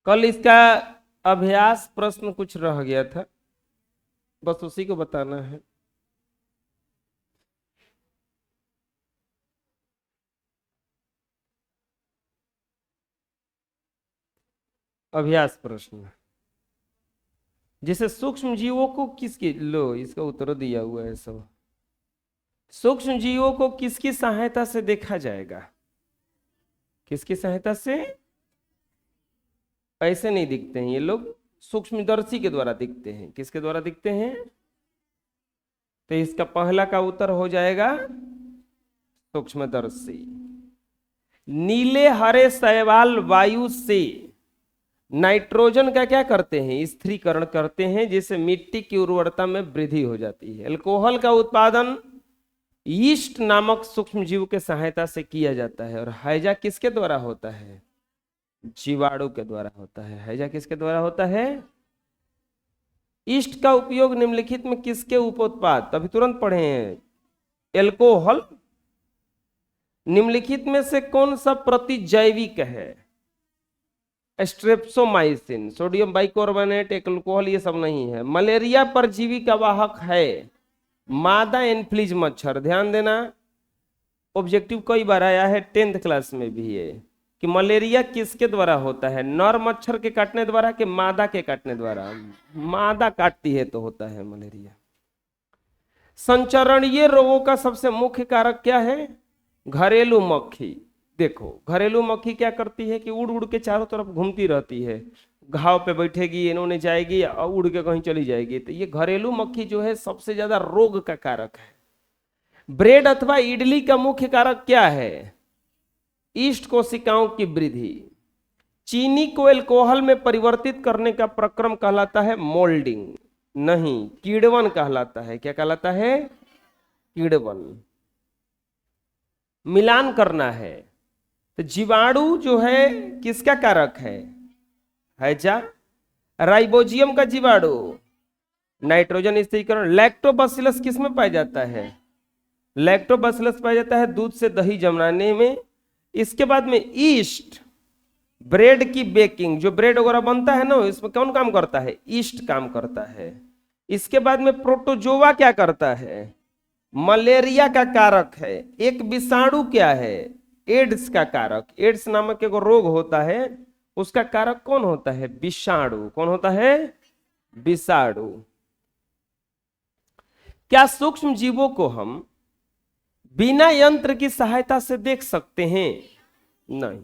कल इसका अभ्यास प्रश्न कुछ रह गया था, बस उसी को बताना है। अभ्यास प्रश्न जैसे सूक्ष्म जीवों को किसकी, लो इसका उत्तर दिया हुआ है सब। सूक्ष्म जीवों को किसकी सहायता से देखा जाएगा? किसकी सहायता से? ऐसे नहीं दिखते हैं ये लोग, सूक्ष्मदर्शी के द्वारा दिखते हैं। किसके द्वारा दिखते हैं? तो इसका पहला का उत्तर हो जाएगा सूक्ष्मदर्शी। नीले हरे शैवाल वायु से नाइट्रोजन का क्या करते हैं? स्थिरीकरण करते हैं, जिससे मिट्टी की उर्वरता में वृद्धि हो जाती है। अल्कोहल का उत्पादन यीस्ट नामक सूक्ष्म जीव के सहायता से किया जाता है। और हैजा किसके द्वारा होता है? जीवाणु के द्वारा होता है। हैजा किसके द्वारा होता है? यीस्ट का उपयोग निम्नलिखित में किसके उपोत्पाद, अभी तुरंत पढ़े हैं, एल्कोहल निम्नलिखित में से कौन सा प्रतिजैविक है? स्ट्रेप्टोमाइसिन, सोडियम बाइकार्बोनेट, एल्कोहल ये सब नहीं है। मलेरिया परजीवी का वाहक है मादा एनफ्लीज मच्छर। ध्यान देना, ऑब्जेक्टिव कई बार आया है, 10th क्लास में भी है कि मलेरिया किसके द्वारा होता है? नर मच्छर के काटने द्वारा कि मादा के काटने द्वारा? मादा काटती है तो होता है मलेरिया। संचरणीय रोगों का सबसे मुख्य कारक क्या है? घरेलू मक्खी। देखो घरेलू मक्खी क्या करती है कि उड़ उड़ के चारों तरफ घूमती रहती है, घाव पे बैठेगी, इन्होंने जाएगी और उड़ के कहीं चली जाएगी। तो ये घरेलू मक्खी जो है सबसे ज्यादा रोग का कारक है। ब्रेड अथवा इडली का मुख्य कारक क्या है? ईस्ट कोशिकाओं की वृद्धि। चीनी को एल्कोहल में परिवर्तित करने का प्रक्रम कहलाता है मोल्डिंग, नहीं कीड़वन कहलाता है। क्या कहलाता है? कीड़वन। मिलान करना है तो जीवाणु जो है किसका कारक है? हैजा। राइबोजियम का जीवाणु नाइट्रोजन स्थिरीकरण। लैक्टोबैसिलस किस में पाया जाता है? लैक्टोबैसिलस पाया जाता है दूध से दही जमाने में। इसके बाद में ईस्ट, ब्रेड की बेकिंग, जो ब्रेड वगैरह बनता है ना, इसमें कौन काम करता है? ईस्ट काम करता है। इसके बाद में प्रोटोजोआ क्या करता है? मलेरिया का कारक है। एक विषाणु क्या है? एड्स का कारक। एड्स नामक एक रोग होता है, उसका कारक कौन होता है? विषाणु। कौन होता है? विषाणु। क्या सूक्ष्म जीवों को हम बिना यंत्र की सहायता से देख सकते हैं? नहीं,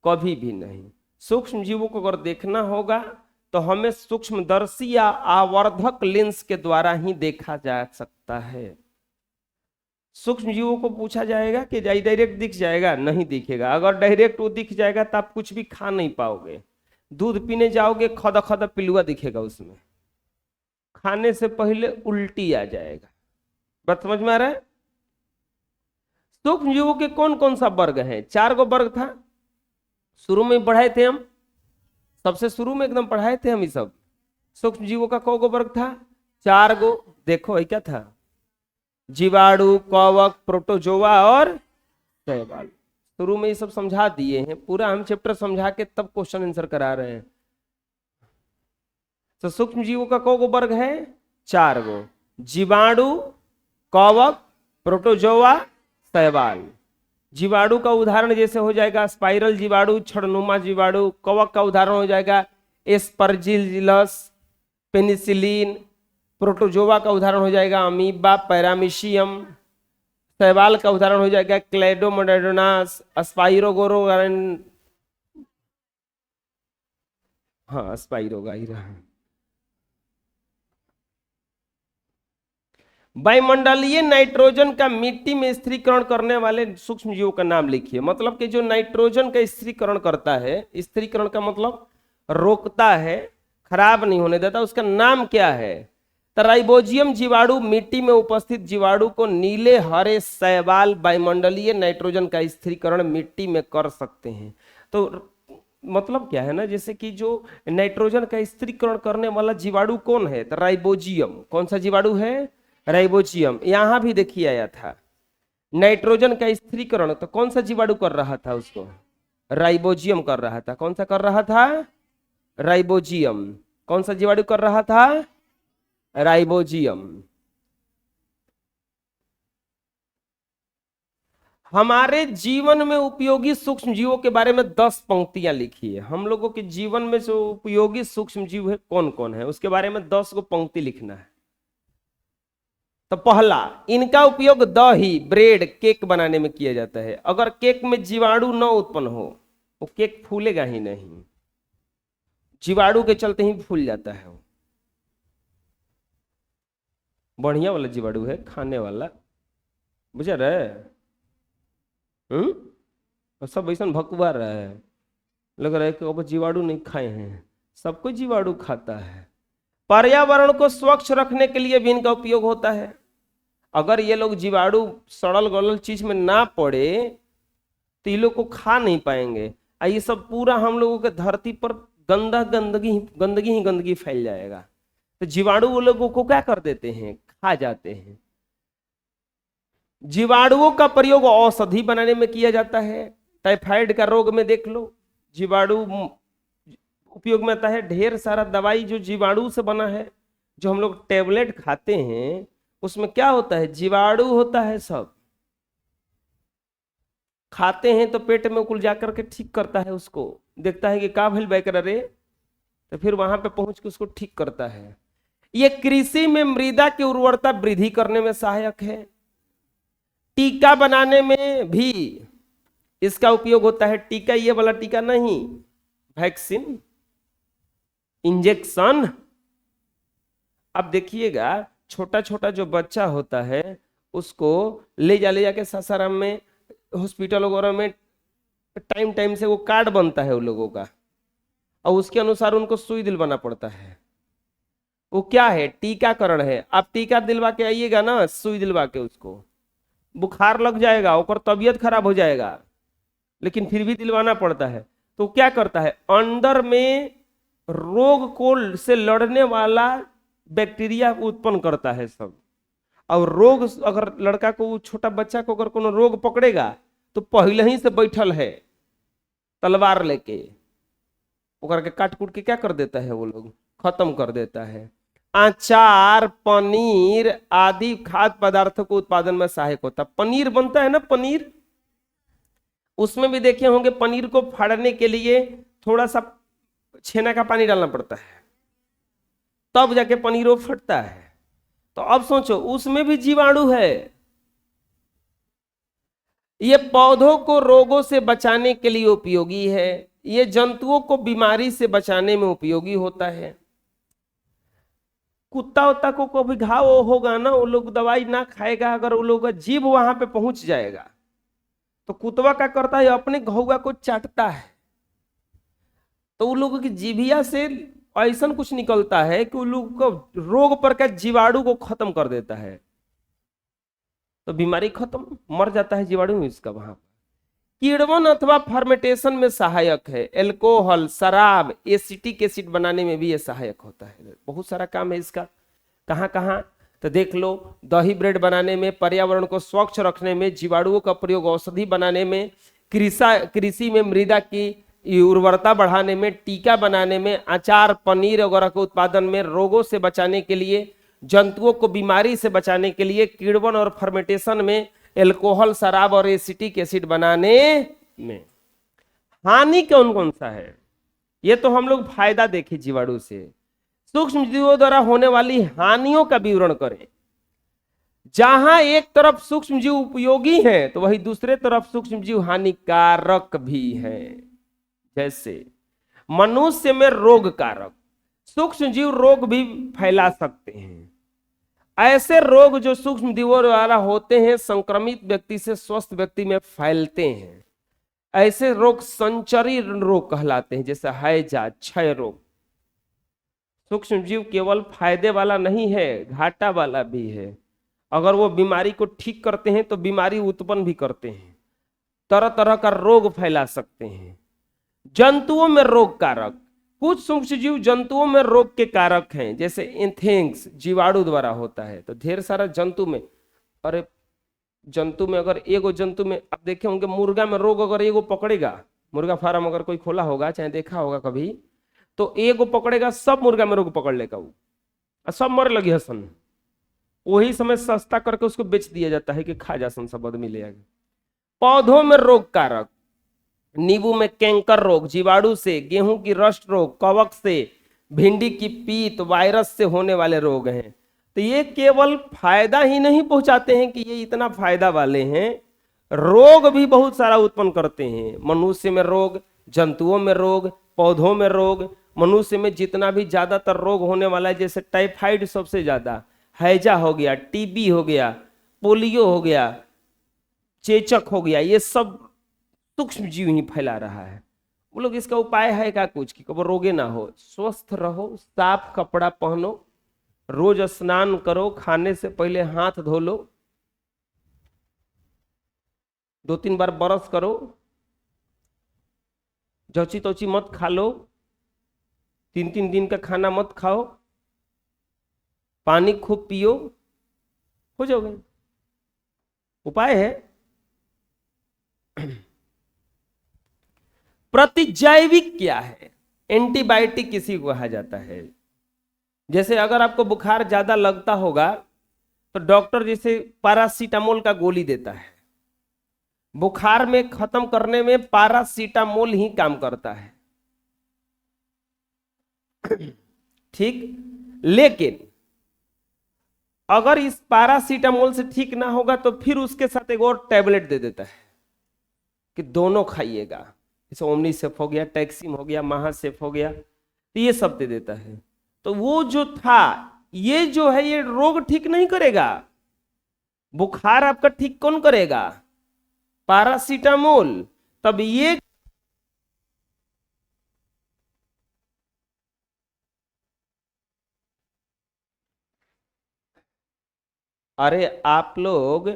कभी भी नहीं। सूक्ष्म जीवों को अगर देखना होगा तो हमें सूक्ष्मदर्शी या आवर्धक लेंस के द्वारा ही देखा जा सकता है। सूक्ष्म जीवों को पूछा जाएगा कि डायरेक्ट दिख जाएगा? नहीं दिखेगा। अगर डायरेक्ट वो दिख जाएगा तो आप कुछ भी खा नहीं पाओगे। दूध पीने जाओगे, खदा खदा पिलुआ दिखेगा उसमें, खाने से पहले उल्टी आ जाएगा। बात समझ में आ रहा है? सूक्ष्म जीवों के कौन कौन सा वर्ग है? 4 गो वर्ग था, शुरू में पढ़ाए थे हम, सबसे शुरू में एकदम पढ़ाए थे हम। ये सब सूक्ष्म जीवों का कौ गो वर्ग था? 4 गो। देखो क्या था? जीवाणु, कवक, प्रोटोजोआ और शैवाल। शुरू में ये सब समझा दिए हैं, पूरा हम चैप्टर समझा के तब क्वेश्चन आंसर करा रहे हैं। तो सूक्ष्म जीवों का कौ गो वर्ग है? 4 गो। जीवाणु, कवक, प्रोटोजोआ, शैवाल। जीवाणु का उदाहरण जैसे हो जाएगा स्पाइरल जीवाणु, छड़नुमा जीवाणु। कवक का उदाहरण हो जाएगा एस्परजिलस, पेनिसिलिन। प्रोटोजोआ का उदाहरण हो जाएगा अमीबा, पैरामीशियम। शैवाल का उदाहरण हो जाएगा क्लेडोमोनास, स्पाइरोगोरा, हाँ स्पाइरोगाइरा। वायुमंडलीय नाइट्रोजन का मिट्टी में स्थिरीकरण करने वाले सूक्ष्म जीवों का नाम लिखिए। मतलब कि जो नाइट्रोजन का स्थिरीकरण करता है, स्थिरीकरण का मतलब रोकता है, खराब नहीं होने देता, उसका नाम क्या है? तो राइबोजियम जीवाणु मिट्टी में उपस्थित जीवाणु को नीले हरे शैवाल वायुमंडलीय नाइट्रोजन का स्थिरीकरण मिट्टी में कर सकते हैं। तो मतलब क्या है ना, जैसे कि जो नाइट्रोजन का स्थिरीकरण करने वाला जीवाणु कौन है? तो राइबोजियम। कौन सा जीवाणु है? राइबोजियम। यहां भी देखिए आया था नाइट्रोजन का स्थिरीकरण, तो कौन सा जीवाणु कर रहा था उसको? राइबोजियम कर रहा था। कौन सा कर रहा था? राइबोजियम। कौन सा जीवाणु कर रहा था? राइबोजियम। हमारे जीवन में उपयोगी सूक्ष्म जीवों के बारे में 10 पंक्तियां लिखी है। हम लोगों के जीवन में जो उपयोगी सूक्ष्म जीव है कौन कौन है, उसके बारे में 10 को पंक्ति लिखना है। तो पहला, इनका उपयोग दही, ब्रेड, केक बनाने में किया जाता है। अगर केक में जीवाणु न उत्पन्न हो वो केक फूलेगा ही नहीं, जीवाणु के चलते ही फूल जाता है। वो बढ़िया वाला जीवाणु है, खाने वाला, बुझ रहे? और सब ऐसा भकुआ रहा है, लग रहा है कि अब जीवाणु नहीं खाए हैं, सबको जीवाणु खाता है। पर्यावरण को स्वच्छ रखने के लिए भी इनका उपयोग होता है। अगर ये लोग जीवाणु सड़ल गलल चीज में ना पड़े तो ये लोग को खा नहीं पाएंगे, और ये सब पूरा हम लोगों के धरती पर गंदगी फैल जाएगा। तो जीवाणु वो लोगों को क्या कर देते हैं? खा जाते हैं। जीवाणुओं का प्रयोग औषधि बनाने में किया जाता है। टाइफाइड का रोग में देख लो, जीवाणु उपयोग में आता है। ढेर सारा दवाई जो जीवाणु से बना है, जो हम लोग टेबलेट खाते हैं उसमें क्या होता है? जीवाणु होता है। सब खाते हैं तो पेट में कुल जाकर के ठीक करता है, उसको देखता है कि का भइल बैकर रे, तो फिर वहां पे पहुंच के उसको ठीक करता है। ये कृषि में मृदा की उर्वरता वृद्धि करने में सहायक है। टीका बनाने में भी इसका उपयोग होता है। टीका ये वाला टीका नहीं, वैक्सीन, इंजेक्शन। अब देखिएगा, छोटा छोटा जो बच्चा होता है उसको ले जाके सासाराम में, हॉस्पिटल वगैरह में टाइम टाइम से वो कार्ड बनता है उन लोगों का, और उसके अनुसार उनको सुई दिलवाना पड़ता है। वो क्या है? टीकाकरण है। आप टीका दिलवा के आइएगा ना, सुई दिलवा के, उसको बुखार लग जाएगा, और तबीयत खराब हो जाएगा, लेकिन फिर भी दिलवाना पड़ता है। तो क्या करता है? अंदर में रोग को से लड़ने वाला बैक्टीरिया उत्पन्न करता है सब। और रोग, अगर लड़का को, छोटा बच्चा को अगर कोनो रोग पकड़ेगा तो पहले ही से बैठल है तलवार लेके, ओकर के काट कूट के क्या कर देता है? वो लोग खत्म कर देता है। अचार, पनीर आदि खाद्य पदार्थों को उत्पादन में सहायक होता है। पनीर बनता है ना, पनीर, उसमें भी देखे होंगे पनीर को फाड़ने के लिए थोड़ा सा छेना का पानी डालना पड़ता है, तब जाके पनीर वो फटता है। तो अब सोचो, उसमें भी जीवाणु है। ये पौधों को रोगों से बचाने के लिए उपयोगी है। ये जंतुओं को बीमारी से बचाने में उपयोगी होता है। कुत्ता उत्ता को कभी घाव होगा ना, वो लोग दवाई ना खाएगा, अगर वो लोग का जीभ वहां पे पहुंच जाएगा तो कुतवा क्या करता है? अपने घौवा को चाटता है। तो उन लोगों की जीभिया से ऐसा कुछ निकलता है कि उन लोगों को रोग पर का जीवाणु को खत्म कर देता है, तो बीमारी खत्म, मर जाता है जीवाणु इसका वहां। किण्वन अथवा फर्मेंटेशन में सहायक है। एल्कोहल, शराब, एसिटिक एसिड बनाने में भी ये सहायक होता है। बहुत सारा काम है इसका। कहाँ कहाँ तो देख लो, दही ब्रेड बनाने में, पर्यावरण को स्वच्छ रखने में, जीवाणुओं का प्रयोग औषधि बनाने में, कृषि में मृदा की उर्वरता बढ़ाने में, टीका बनाने में, अचार, पनीर वगैरह के उत्पादन में, रोगों से बचाने के लिए, जंतुओं को बीमारी से बचाने के लिए, किण्वन और फर्मेंटेशन में, एल्कोहल, शराब और एसिटिक एसिड बनाने में। हानि कौन कौन सा है? ये तो हम लोग फायदा देखे जीवाणु से। सूक्ष्म जीवों द्वारा होने वाली हानियों का विवरण करें। जहां एक तरफ सूक्ष्म जीव उपयोगी हैं तो वही दूसरे तरफ सूक्ष्म जीव हानिकारक भी हैं। जैसे मनुष्य में रोग कारक, सूक्ष्म जीव रोग भी फैला सकते हैं। ऐसे रोग जो सूक्ष्म जीवों द्वारा होते हैं संक्रमित व्यक्ति से स्वस्थ व्यक्ति में फैलते हैं। ऐसे रोग संचरी रोग कहलाते हैं, जैसे हैजा, क्षय रोग। सूक्ष्म जीव केवल फायदे वाला नहीं है, घाटा वाला भी है। अगर वो बीमारी को ठीक करते हैं तो बीमारी उत्पन्न भी करते हैं, तरह तरह का रोग फैला सकते हैं। जंतुओं में रोग कारक, कुछ सूक्ष्म जीव जंतुओं में रोग के कारक हैं, जैसे एंथ्रेक्स जीवाणु द्वारा होता है। तो ढेर सारा जंतु में, अरे जंतु में अगर एगो जंतु में आप देखे होंगे, मुर्गा में रोग अगर एगो पकड़ेगा, मुर्गा फार्म अगर कोई खोला होगा चाहे देखा होगा कभी, तो एगो पकड़ेगा, सब मुर्गा मेरे को पकड़ लेगा वो, और सब मर लगी हसन। वही समय सस्ता करके उसको बेच दिया जाता है कि खा जा सन, सब आदमी ले आगे। पौधों में रोग कारक, नींबू में कैंकर रोग, जीवाणु से, गेहूं की रस्ट रोग, कवक से, भिंडी की पीत, वायरस से होने वाले रोग हैं। तो ये केवल फायदा ही नहीं पहुंचाते हैं कि ये इतना फायदा वाले हैं, रोग भी बहुत सारा उत्पन्न करते हैं। मनुष्य में रोग, जंतुओं में रोग, पौधों में रोग। मनुष्य में जितना भी ज्यादातर रोग होने वाला है, जैसे टाइफाइड सबसे ज्यादा, हैजा हो गया, टीबी हो गया, पोलियो हो गया, चेचक हो गया, ये सब सूक्ष्म जीव ही फैला रहा है। वो लोग इसका उपाय है क्या कुछ कि कब रोगे ना हो? स्वस्थ रहो, साफ कपड़ा पहनो, रोज स्नान करो, खाने से पहले हाथ धो लो, 2-3 बार ब्रश करो, जौची तौची मत खा लो, 3-3 दिन का खाना मत खाओ, पानी खूब पियो, हो जाओगे। उपाय है। प्रतिजैविक क्या है? एंटीबायोटिक किसी को कहा जाता है। जैसे अगर आपको बुखार ज्यादा लगता होगा तो डॉक्टर जैसे पैरासीटामोल का गोली देता है। बुखार में खत्म करने में पैरासीटामोल ही काम करता है, ठीक। लेकिन अगर इस पैरासीटामोल से ठीक ना होगा तो फिर उसके साथ एक और टैबलेट दे देता है कि दोनों खाइएगा। जैसे ओमनीसेफ हो गया, टैक्सिम हो गया, महासेफ हो गया, तो ये सब दे देता है। तो वो जो था, ये जो है ये रोग ठीक नहीं करेगा। बुखार आपका ठीक कौन करेगा? पैरासीटामोल। तब ये अरे आप लोग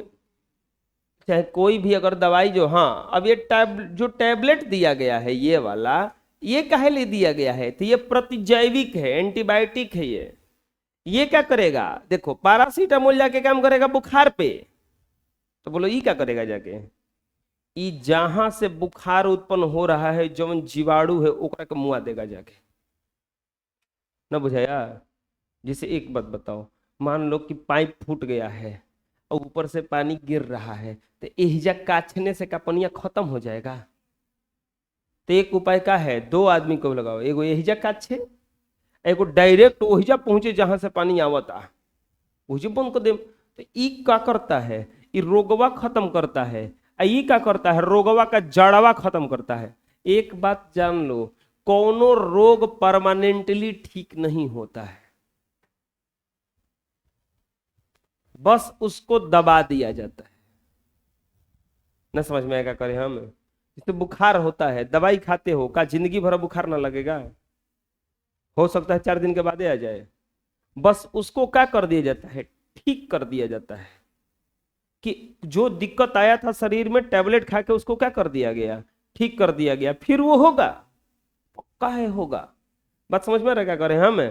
चाहे कोई भी अगर दवाई जो, हाँ अब ये जो टैबलेट दिया गया है ये वाला, ये काहे लिए दिया गया है? तो ये प्रतिजैविक है, एंटीबायोटिक है। ये क्या करेगा? देखो पैरासीटामोल जाके काम करेगा बुखार पे, तो बोलो ये क्या करेगा जाके? ई जहां से बुखार उत्पन्न हो रहा है, जो जीवाणु है ओकरा के मुआ देगा जाके। ना बुझाया? जैसे एक बात बताओ, मान लो कि पाइप फूट गया है और ऊपर से पानी गिर रहा है, तो एहिजा काछने से का पनिया खत्म हो जाएगा? तो एक उपाय का है, 2 आदमी को लगाओ, एगो एहिजा काछे, एगो डायरेक्ट ओहिजा पहुंचे जहां से पानी आवता, ओहिजे बंद कर दे। तो ई का करता है? ई रोगवा खत्म करता है। ई का करता है? रोगवा का जड़वा खत्म करता है। एक बात जान लो, कोनो रोग परमानेंटली ठीक नहीं होता है, बस उसको दबा दिया जाता है। न समझ में आएगा करें हम? जैसे बुखार होता है, दवाई खाते हो, का जिंदगी भर बुखार ना लगेगा? हो सकता है 4 दिन के बाद आ जाए। बस उसको क्या कर दिया जाता है? ठीक कर दिया जाता है। कि जो दिक्कत आया था शरीर में, टैबलेट खा के उसको क्या कर दिया गया? ठीक कर दिया गया। फिर वो होगा, पक्का है होगा। बात समझ में क्या करें हम?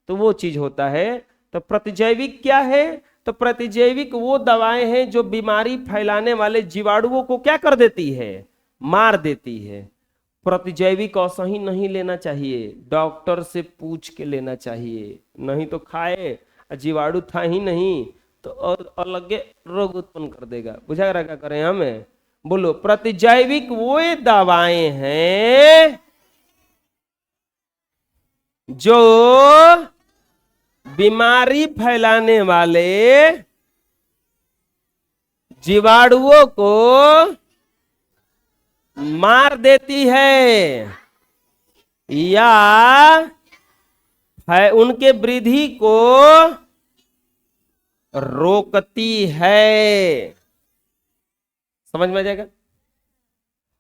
तो वो चीज होता है। तो प्रतिजैविक क्या है? तो प्रतिजैविक वो दवाएं हैं जो बीमारी फैलाने वाले जीवाणुओं को क्या कर देती है? मार देती है। प्रतिजैविक असही नहीं लेना चाहिए, डॉक्टर से पूछ के लेना चाहिए, नहीं तो खाए जीवाणु था ही नहीं तो और अलग रोग उत्पन्न कर देगा। बुझा रहा क्या करें हमें? बोलो, प्रतिजैविक वो दवाएं हैं जो बीमारी फैलाने वाले जीवाणुओं को मार देती है या उनके वृद्धि को रोकती है। समझ में आ जाएगा?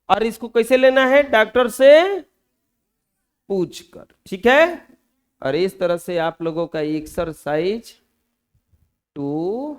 और इसको कैसे लेना है? डॉक्टर से पूछकर, ठीक है। और इस तरह से आप लोगों का एक्सरसाइज 2